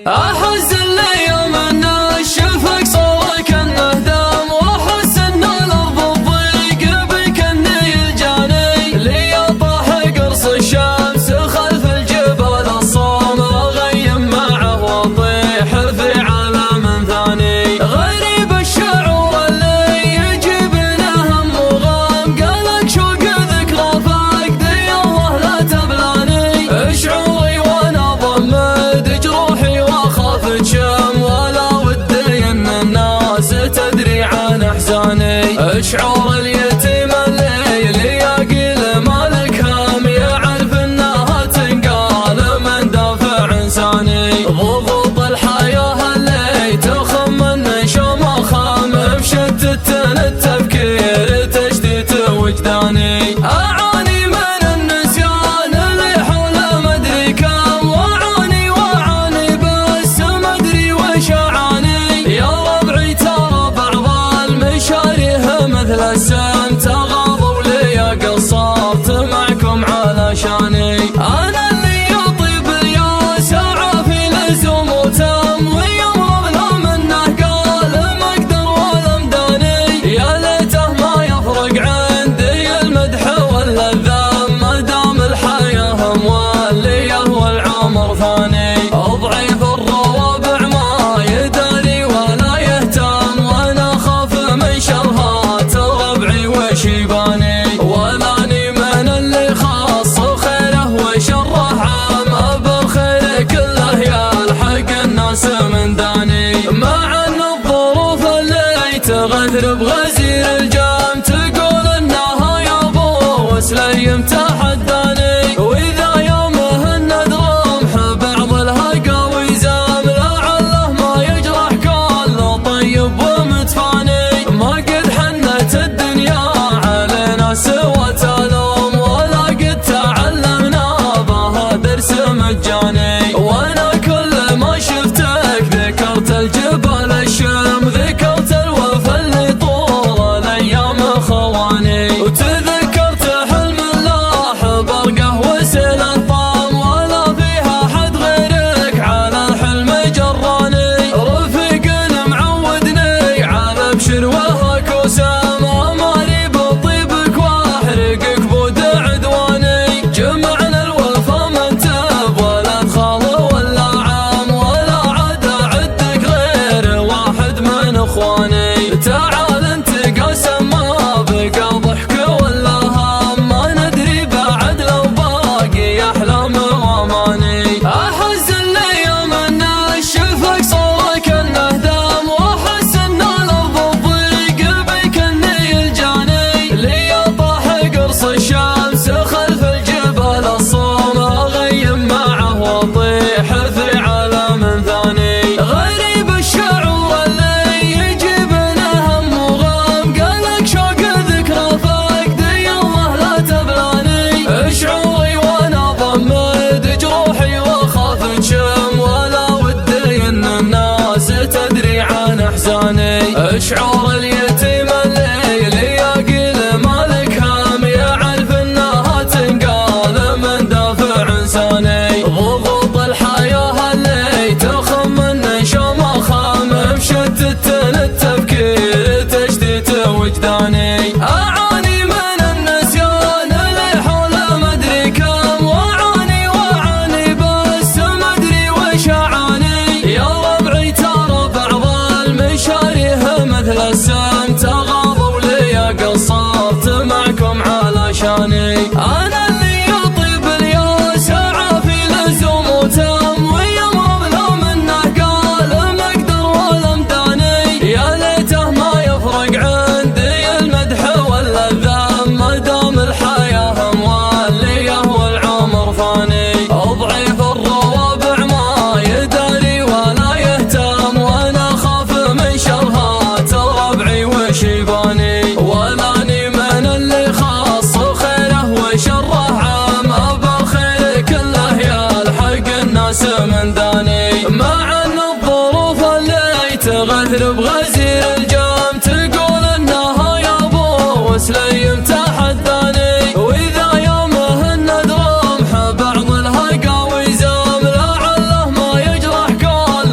أحس اللي يوم انه شفك صورك انه دام، واحس ان الارض تضيق بك اني الجاني لي طاح قرص الشمس خلف الجبال الصوم، اغيم معه واطيح في عالم ثاني. غريب الشعور اللي يجيبنا هم وغام، قالك شوق ذكرى فاقدي الله لا تبلاني. شعوري وانا ضمد جروحي واخاف تشم، ولا ودي ان الناس تدري عن احزاني. شعور اليتيم اللي يقيل مالك هم، يعرف انها تنقال من دافع انساني. ضغوط الحياة اللي تخم من شمخم، بشتت التفكير تشتيت وجداني. اعاني من النسيان اللي حول مدري كم، واعاني بس مدري وش اعاني. يا ربعي ترى بعض المشاريه مثل السم، تغاضوا لي قصرت معكم علشاني. انا اللي يطيب الياس عافي لزوم وتم، ويمرض له منه قال ما اقدر ولا مداني. يا ليته ما يفرق عندي المدح ولا الذم، ما دام الحياه موليه والعمر فاني. ضعيف الروابع ما يداري ولا يهتم، وانا اخاف من شرهات ربعي وش يباني. ولاني من اللي خاص خيره وشره عام، بالخير كله يلحق الناس من داني. مع ان الظروف اللي تغثر بغزير الجام، تقول انها يا ابو وسليم تحداني. واذا يومه الند رمح بعض الهقاوي زام، لعله ما يجرح كل طيب ومتفاني. ما قد حنت الدنيا علينا سوى تلوم، ولا قد تعلمنا بها درس مجاني. وانا كل ما شفتك ذكرت الجبال الشم، ذكرت الوفا اللي طول الايام خواني. وتذكرت حلم الله برقه وسيل الطام، ولا فيها حد غيرك على الحلم جراني. رفيق معودني على ابشر وهاك وسام، امالي بطيبك واحرقك بود عدواني. جمعنا الوفا من تاب ولا تخال ولا عام، ولا عاد اعدك غير واحد من اخواني. تعال انت قاسم ما بقى ضحك ولا هم، ما ندري بعد لو باقي احلام واماني. احس اللي يوم انه شفك صورك انه دام، واحس ان الارض تضيق بك اني الجاني لي طاح قرص الشمس خلف الجبال الصوم، اغيم معه واطيح في عالم ثاني. غريب الشعور اللي يجيبنا هم وغام، قالك شوق ذكرى فاقدي الله لا تبلاني. شعوري وانا ضمد جروحي واخاف تشم، ولا ودي ان الناس تدري عن احزاني. شعور اليتيم اللي يقيل مالك هم، يعرف انها تنقال من دافع انساني. ضغوط الحياة اللي تخم من شمخم، بشتت التفكير تشتيت وجداني. اعاني من النسيان اللي حول مدري كم، واعاني بس مدري وش اعاني. يا ربعي ترى بعض المشاريه مثل السم، تغاضوا لي قصرت معكم علشاني. انا اللي يطيب الياس عافي لزوم وتم، ويمرض له منه قال ما اقدر ولا مداني. يا ليته ما يفرق عندي المدح ولا الذم، ما دام الحياه موليه والعمر فاني. ضعيف الروابع ما يداري ولا يهتم، وانا اخاف من شرهات ربعي وش يباني. ولاني من اللي خاص خيره وشره عام، بالخير كله يلحق الناس من داني. مع ان الظروف اللي تغثر بغزير الجام، تقول انها يا ابو وسليم تحداني. واذا يومه الند رمح بعض الهقاوي زام، لعله ما يجرح كل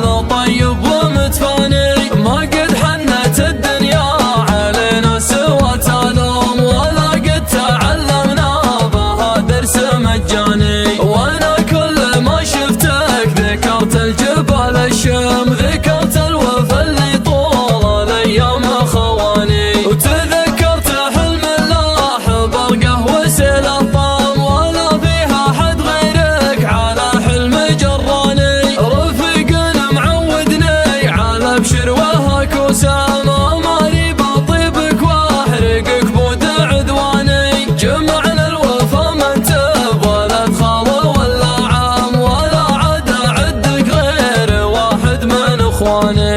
اخواني